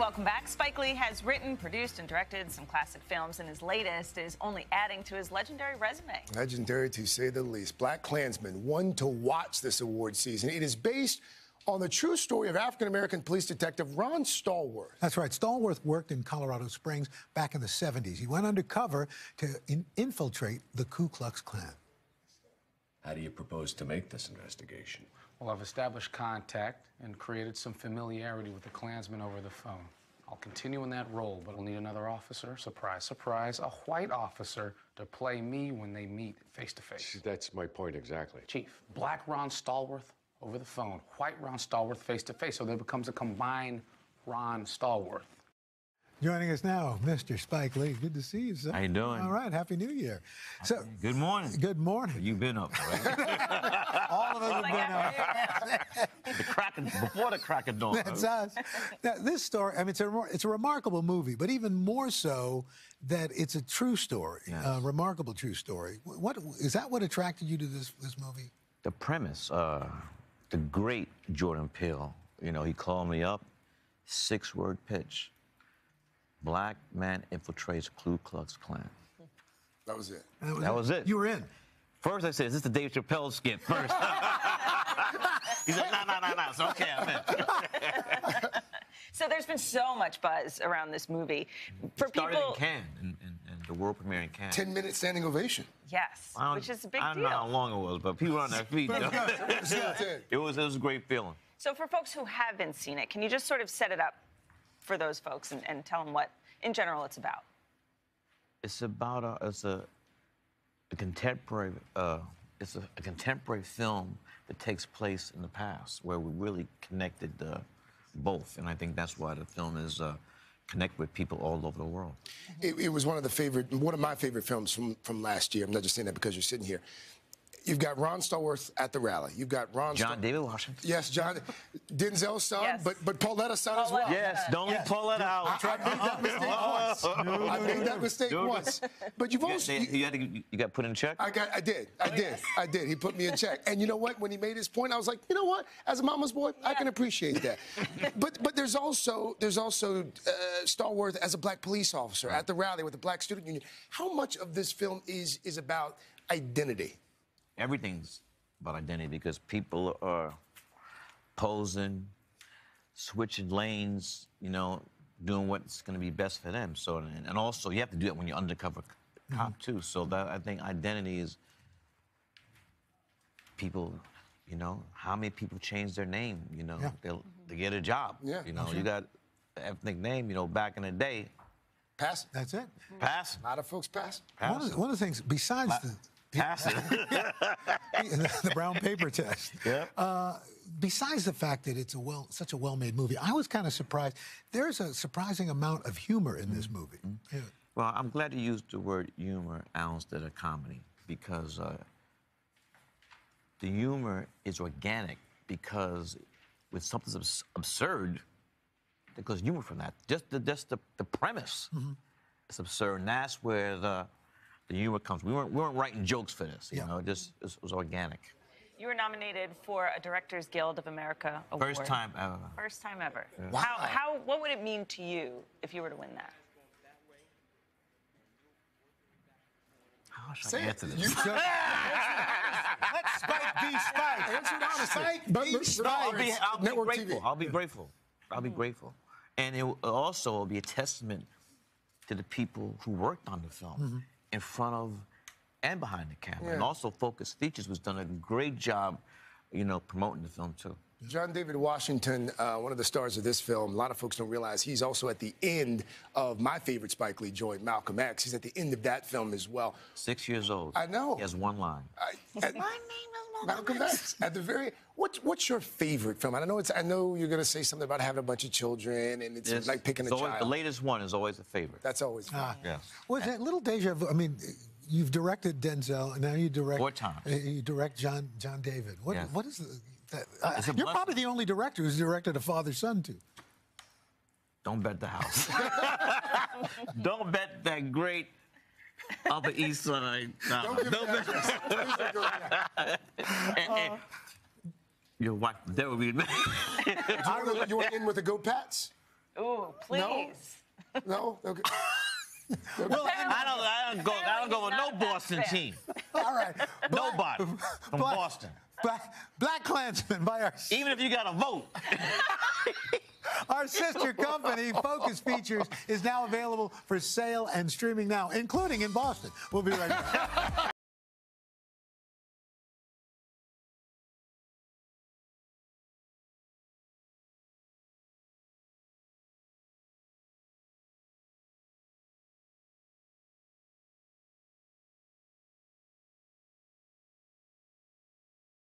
welcome back. Spike Lee has written, produced, and directed some classic films, and his latest is only adding to his legendary resume. Legendary, to say the least. BlacKkKlansman, one to watch this award season. It is based on the true story of African-American police detective Ron Stallworth. That's right. Stallworth worked in Colorado Springs back in the 70s. He went undercover to infiltrate the Ku Klux Klan. How do you propose to make this investigation? Well, I've established contact and created some familiarity with the Klansmen over the phone. I'll continue in that role, but we'll need another officer, surprise, surprise, a white officer to play me when they meet face to face. That's my point exactly. Chief, black Ron Stallworth over the phone, white Ron Stallworth face to face, so there becomes a combined Ron Stallworth. Joining us now, Mr. Spike Lee. Good to see you, sir. How you doing? All right. Happy New Year. So, good morning. Good morning. You've been up, right? All of us have been up. Before the crack of dawn. That's us. Now, this story, I mean, it's a remarkable movie, but even more so that it's a true story, Yes. a remarkable true story. What is that? What attracted you to this movie? The premise, the great Jordan Peele, you know, he called me up, 6-word pitch. Black man infiltrates Ku Klux Klan. That was it. That was it. You were in. First I said, is this the Dave Chappelle skit first? He said, no. It's okay, I'm in. So there's been so much buzz around this movie. For Started people in Cannes, and the world premiere in Cannes. 10-minute standing ovation. Yes, which is a big I don't deal. know how long it was, but people were on their feet. It was a great feeling. So for folks who haven't seen it, can you just sort of set it up for those folks and tell them what, in general, it's about? It's about a contemporary film that takes place in the past, where we really connected both, and I think that's why the film is connect with people all over the world. It was one of my favorite films from last year. I'm not just saying that because you're sitting here. You've got Ron Stallworth at the rally. You've got John David Washington. Yes, John. Denzel's son, Yes. but Pauletta's son as well. Yes, don't leave Paulette out. I made that mistake once. I made that mistake once. But you've also... You got put in check? I did. He put me in check. And you know what? When he made his point, I was like, you know what? As a mama's boy, I can appreciate that. but there's also Stallworth as a black police officer at the rally with the Black Student Union. How much of this film is about identity? Everything's about identity because people are posing, switching lanes, you know, doing what's going to be best for them. So, and also you have to do that when you're undercover cop too. So that I think identity is people, you know, how many people change their name, you know, they get a job. Yeah, you know, you got an ethnic name, you know, back in the day. Pass. That's it. Pass. A lot of folks pass. One of the things, besides the brown paper test. Yeah. Besides the fact that it's such a well-made movie, I was kind of surprised. There's a surprising amount of humor in this movie. Yeah. Well, I'm glad you used the word humor instead of comedy because the humor is organic because with something absurd, because humor from that. Just the premise is absurd, and that's where the humor comes. We weren't writing jokes for this, you know. It was organic. You were nominated for a Directors Guild of America award. First time ever. First time ever. Yeah. Wow. What would it mean to you if you were to win that? How should I answer this? Let Spike be Spike. Answer it honestly. I'll be Network grateful. TV. I'll be grateful. I'll be grateful. And it will also be a testament to the people who worked on the film in front of and behind the camera. And also Focus Features was done a great job, you know, promoting the film too. John David Washington, one of the stars of this film, a lot of folks don't realize he's also at the end of my favorite Spike Lee joint, Malcolm X. He's at the end of that film as well. 6 years old. I know. He has one line. My name is Malcolm X. At the very, what's your favorite film? I know you're going to say something about having a bunch of children, and it's like picking a child. The latest one is always a favorite. That's always fun. Yes. Was that little deja vu? I mean, you've directed Denzel, and now you direct 4 times. You direct John David. What is that? You're blessing. probably the only director who's directed a father-son too. Don't bet the house. Don't bet that great Upper East Side. Don't give me that. Your wife, that would be. You want in with the Go Pats? Ooh, please. No? Okay. Well, I don't go with no Boston team. all right. Nobody from Boston. BlacKkKlansman by our Even if you got a vote. Our sister company, Focus Features, is now available for sale and streaming now, including in Boston. We'll be right back.